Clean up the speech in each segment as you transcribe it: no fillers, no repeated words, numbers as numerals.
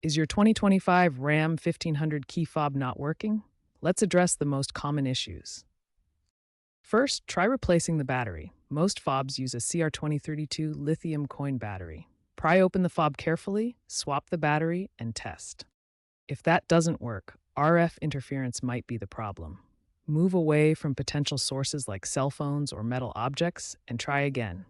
Is your 2025 Ram 1500 key fob not working? Let's address the most common issues. First, try replacing the battery. Most fobs use a CR2032 lithium coin battery. Pry open the fob carefully, swap the battery, and test. If that doesn't work, RF interference might be the problem. Move away from potential sources like cell phones or metal objects and try again.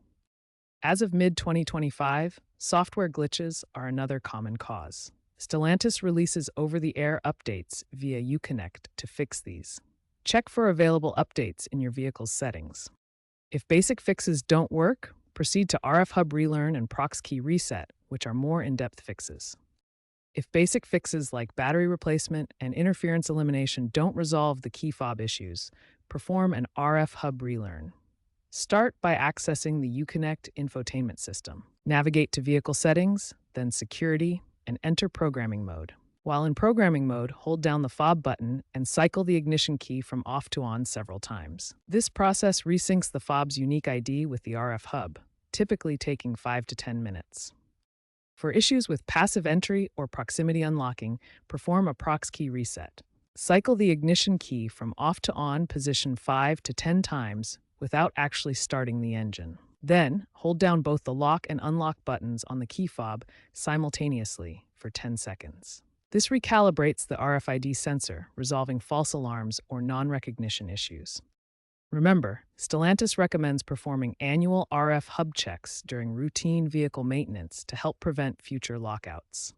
As of mid-2025, software glitches are another common cause. Stellantis releases over-the-air updates via Uconnect to fix these. Check for available updates in your vehicle's settings. If basic fixes don't work, proceed to RF Hub Relearn and Prox Key Reset, which are more in-depth fixes. If basic fixes like battery replacement and interference elimination don't resolve the key fob issues, perform an RF Hub Relearn. Start by accessing the Uconnect infotainment system. Navigate to Vehicle Settings, then Security, and enter Programming Mode. While in Programming Mode, hold down the fob button and cycle the ignition key from off to on several times. This process resyncs the fob's unique ID with the RF hub, typically taking 5 to 10 minutes. For issues with passive entry or proximity unlocking, perform a Prox key reset. Cycle the ignition key from off to on position 5 to 10 times without actually starting the engine. Then, hold down both the lock and unlock buttons on the key fob simultaneously for 10 seconds. This recalibrates the RFID sensor, resolving false alarms or non-recognition issues. Remember, Stellantis recommends performing annual RF hub checks during routine vehicle maintenance to help prevent future lockouts.